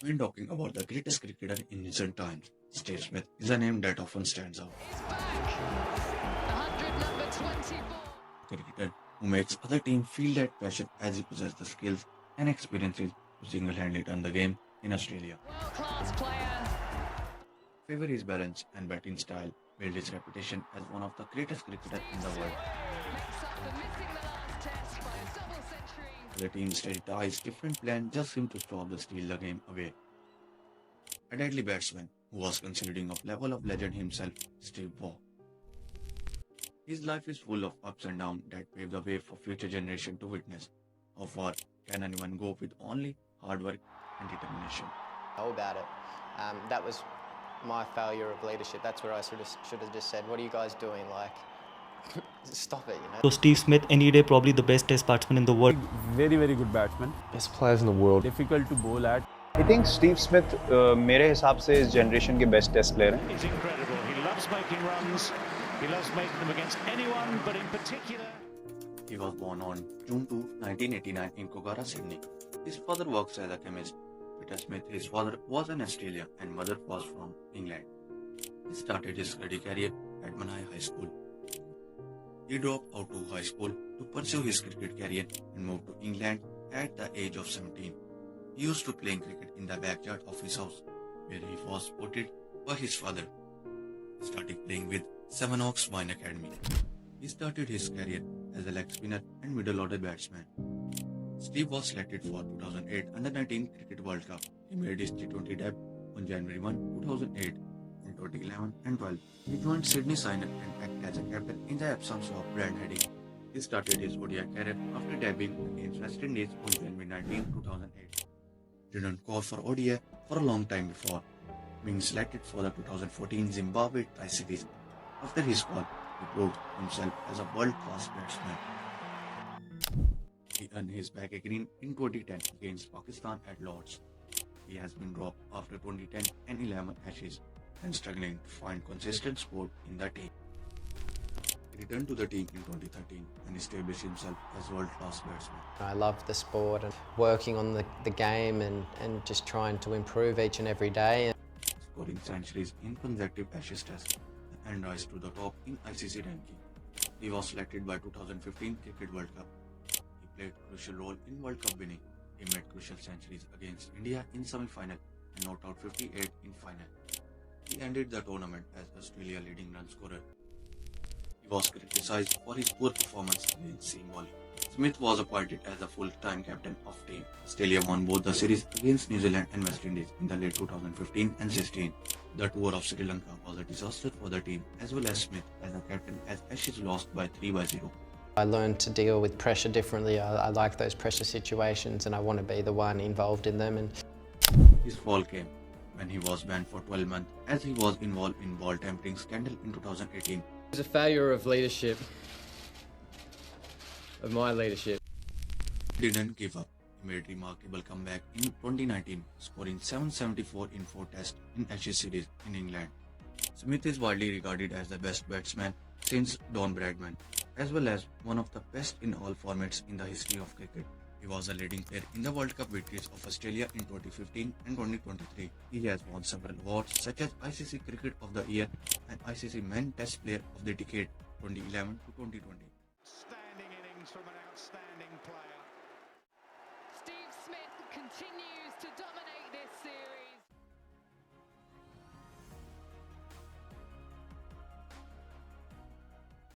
When talking about the greatest cricketer in recent times, Steve Smith is a name that often stands out. Cricketer who makes other teams feel that passion as he possesses the skills and experiences to single-handedly turn the game in Australia. World-class player. Favor his balance and batting style built his reputation as one of the greatest cricketers in the world. Makes up for missing the last test by a double century. The team's steady ties different plan just seemed to stop the steal the game away. A deadly batsman who was considered of level of legend himself, Steve Waugh. His life is full of ups and downs that pave the way for future generations to witness. How far can anyone go with only hard work and determination? Know about it. That was my failure of leadership. That's what I should have just said. What are you guys doing? Like, stop it, you know. So Steve Smith any day probably the best test batsman in the world. Very good batsman. Best players in the world. Difficult to bowl at. I think Steve Smith, मेरे हिसाब से इस generation के best test player हैं. He's incredible. He loves making runs. He loves making them against anyone, but in particular. He was born on June 2, 1989 in Kogarah, Sydney. His father works as a chemist. Peter Smith, his father, was an Australian and mother was from England. He started his study career at Manai High School. He dropped out of high school to pursue his cricket career and moved to England at the age of 17. He used to play cricket in the backyard of his house, where he was supported by his father. He started playing with Sevenoaks Wine Academy. He started his career as a leg spinner and middle order batsman. Steve was selected for 2008 Under-19 Cricket World Cup. He made his T20 debut on January 1, 2008. In 2011 and 12, he joined Sydney Signer and acted as a captain in the absence of Brad Heading. He started his ODI career after debuting against West Indies on January 19, 2008. He didn't call for ODI for a long time before being selected for the 2014 Zimbabwe Tri Series. After his call, he proved himself as a world-class batsman. He earned his back again in 2010 against Pakistan at Lord's. He has been dropped after 2010 and 11 Ashes and struggling to find consistent support in the team. He returned to the team in 2013 and established himself as world-class batsman. I love the sport and working on the game and just trying to improve each and every day. Scoring centuries in consecutive Ashes tests and rise to the top in ICC ranking. He was selected by 2015 Cricket World Cup. He played a crucial role in World Cup winning. He made crucial centuries against India in semi-final and knocked out 58 in final. He ended the tournament as Australia's leading run scorer. He was criticized for his poor performance against seam bowling. Smith was appointed as the full-time captain of team. Australia won both the series against New Zealand and West Indies in the late 2015 and 16. The tour of Sri Lanka was a disaster for the team as well as Smith as a captain as Ashes lost by 3-0. I learned to deal with pressure differently. I like those pressure situations and I want to be the one involved in them. His fall came when he was banned for 12 months as he was involved in ball tampering scandal in 2018. It was a failure of leadership, of my leadership. He didn't give up. He made remarkable comeback in 2019, scoring 774 in 4 tests in Ashes series in England. Smith is widely regarded as the best batsman since Don Bradman, as well as one of the best in all formats in the history of cricket. He was a leading player in the World Cup victories of Australia in 2015 and 2023. He has won several awards such as ICC Cricket of the Year and ICC Men Test Player of the Decade 2011 to 2020. Standing innings from an outstanding player. Steve Smith continues to dominate.